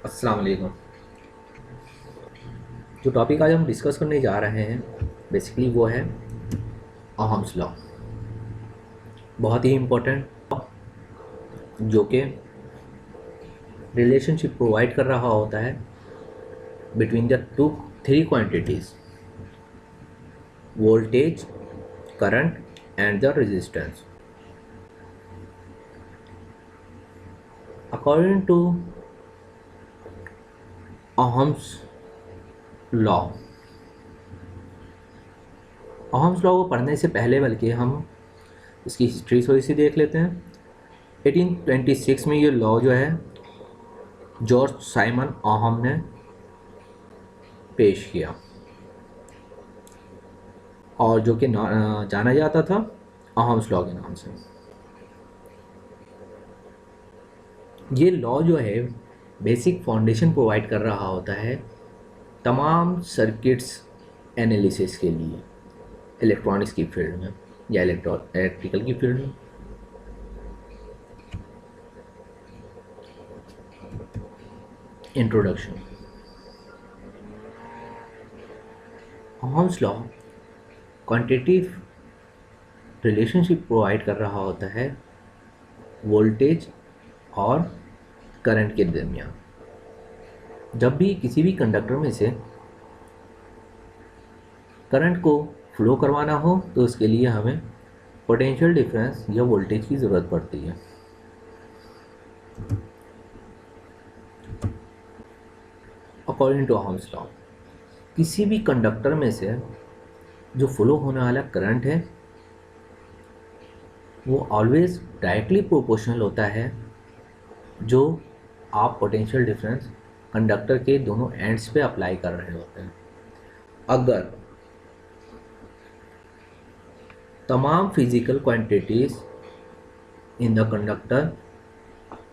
अस्सलाम वालेकुम। जो टॉपिक आज हम डिस्कस करने जा रहे हैं बेसिकली वो है ओहम्स लॉ। बहुत ही इम्पोर्टेंट, जो कि रिलेशनशिप प्रोवाइड कर रहा होता है between the two three quantities: voltage, current and the resistance. According to Ohm's law, Ohm's law को पढ़ने से पहले बल्कि हम इसकी हिस्ट्री थोड़ी सी देख लेते हैं। 1826 में ये लॉ जो है जॉर्ज साइमन ओहम ने पेश किया, और जो कि जाना जाता था ओहम्स लॉ के नाम से। ये लॉ जो है बेसिक फाउंडेशन प्रोवाइड कर रहा होता है तमाम सर्किट्स एनालिसिस के लिए, इलेक्ट्रॉनिक्स की फील्ड में या इलेक्ट्रिकल की फील्ड में। Introduction. Ohm's law quantitative relationship provide कर रहा होता है वोल्टेज और करंट के दरमियान। जब भी किसी भी कंडक्टर में से करंट को फ्लो करवाना हो तो उसके लिए हमें पोटेंशियल डिफरेंस या वोल्टेज की ज़रूरत पड़ती है। अकॉर्डिंग टू ओहम्स लॉ, किसी भी कंडक्टर में से जो फ्लो होने वाला करंट है वो ऑलवेज डायरेक्टली प्रोपोर्शनल होता है जो आप पोटेंशियल डिफरेंस कंडक्टर के दोनों एंड्स पे अप्लाई कर रहे होते हैं। अगर तमाम physical quantities in the conductor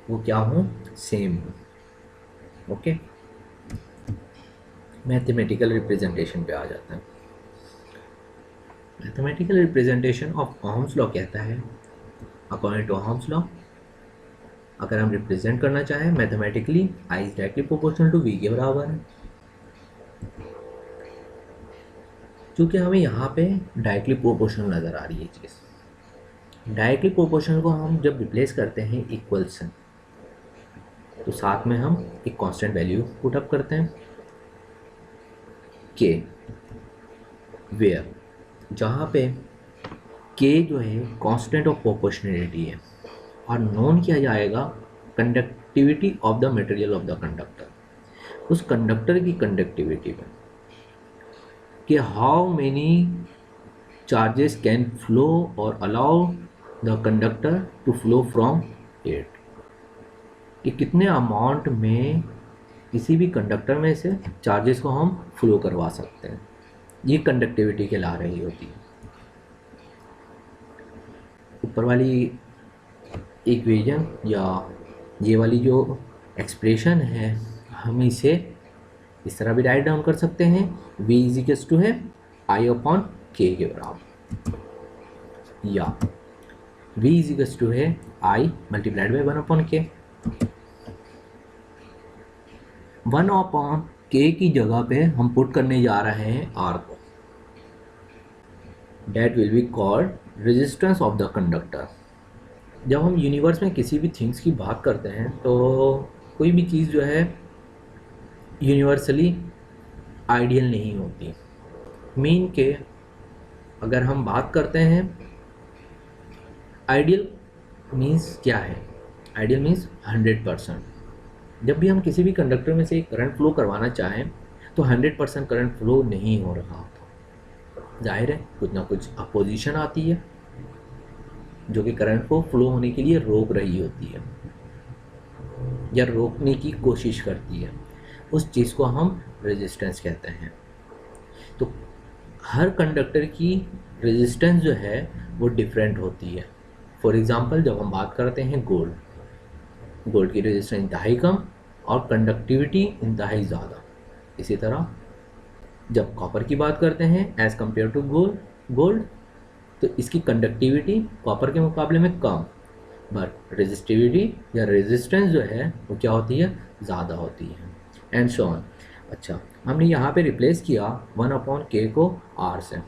वो क्या हो, सेम हो। ओके, मैथमेटिकल रिप्रेजेंटेशन पे आ जाता है। Mathematical representation of Ohm's law कहता है, अकॉर्डिंग टू ओहम्स लॉ, अगर हम रिप्रेजेंट करना चाहें mathematically, I is directly proportional to V के बराबर है। क्योंकि हमें यहाँ पे डायरेक्टली प्रोपोर्शनल नज़र आ रही है चीज़। डायरेक्टली प्रोपोर्शनल को हम जब रिप्लेस करते हैं इक्वल से, तो साथ में हम एक कांस्टेंट वैल्यू पुट अप करते हैं के, वेयर, जहाँ पे के जो है कांस्टेंट ऑफ प्रोपोर्शनलिटी है और नोन किया जाएगा conductivity of the material of the conductor, उस कंडक्टर की कंडक्टिविटी में, कि how many charges can flow और allow the conductor to flow from it, कि कितने अमाउंट में किसी भी कंडक्टर में से चार्जेस को हम फ्लो करवा सकते हैं। ये कंडक्टिविटी कहला रही होती है। ऊपर वाली इक्वेशन या ये वाली जो एक्सप्रेशन है, हम इसे इस तरह भी राइट डाउन कर सकते हैं, v इजिकल्स टू है आई अपॉन के के बराबर, या v इजिकल्स टू है आई मल्टीप्लाइड बाई 1 अपॉन के। 1 अपॉन के की जगह पे हम पुट करने जा रहे हैं आर को, that will be called resistance of the conductor. जब हम यूनिवर्स में किसी भी थिंग्स की बात करते हैं तो कोई भी चीज़ जो है यूनिवर्सली आइडियल नहीं होती। मीन के अगर हम बात करते हैं आइडियल मीन्स क्या है, आइडियल मीन्स 100%। जब भी हम किसी भी कंडक्टर में से करंट फ्लो करवाना चाहें तो 100% करंट फ्लो नहीं हो रहा होता। जाहिर है कुछ ना कुछ अपोजिशन आती है जो कि करंट को फ्लो होने के लिए रोक रही होती है या रोकने की कोशिश करती है। उस चीज़ को हम रेजिस्टेंस कहते हैं। तो हर कंडक्टर की रेजिस्टेंस जो है वो डिफरेंट होती है। फॉर एग्ज़ाम्पल जब हम बात करते हैं गोल्ड की रेजिस्टेंस इंतहाई कम और कंडक्टिविटी इंतहाई ज़्यादा। इसी तरह जब कॉपर की बात करते हैं एज़ कम्पेयर टू गोल्ड, तो इसकी कंडक्टिविटी कॉपर के मुकाबले में कम, बट रेजिस्टिविटी या रेजिस्टेंस जो है वो क्या होती है, ज़्यादा होती है, एंड सो ऑन। अच्छा, हमने यहाँ पे रिप्लेस किया 1/k को r से,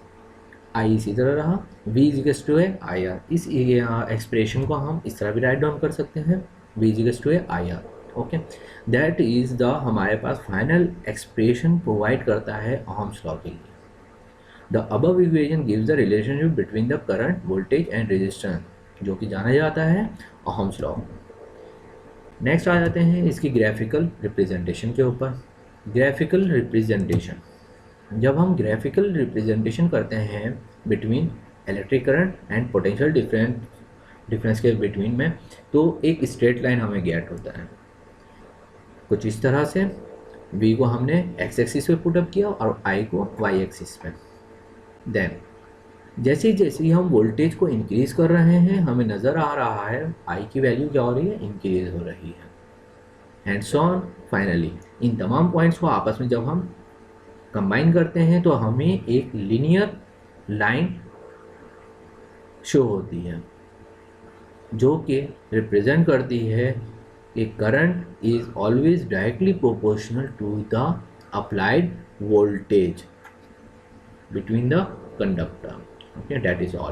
i इसी तरह रहा, v इजिकल्स टू है आई आर। इस एक्सप्रेशन को हम इस तरह भी राइट डाउन कर सकते हैं, v इजिकल्स टू है I R. Okay, that is the हमारे पास फाइनल एक्सप्रेशन प्रोवाइड करता है ओहम्स लॉ के लिए। The above equation gives the relationship between the current, voltage and resistance, जो कि जाना जाता है ओहम्स लॉ। नेक्स्ट आ जाते हैं इसकी ग्राफिकल रिप्रेजेंटेशन के ऊपर। ग्राफिकल रिप्रेजेंटेशन, जब हम ग्राफिकल रिप्रेजेंटेशन करते हैं between electric current and potential difference के बिटवीन में, तो एक स्ट्रेट लाइन हमें गेट होता है कुछ इस तरह से। v को हमने x एक्सिस पे पुटअप किया और i को y एक्सिस पे। देन जैसे जैसे हम वोल्टेज को इंक्रीज कर रहे हैं, हमें नज़र आ रहा है i की वैल्यू क्या हो रही है, इंक्रीज हो रही है, and so on. Finally in तमाम पॉइंट्स को आपस में जब हम कंबाइन करते हैं तो हमें एक लीनियर लाइन शो होती है जो कि रिप्रेजेंट करती है कि current is always directly proportional to the applied voltage between the conductor. Okay, that is all.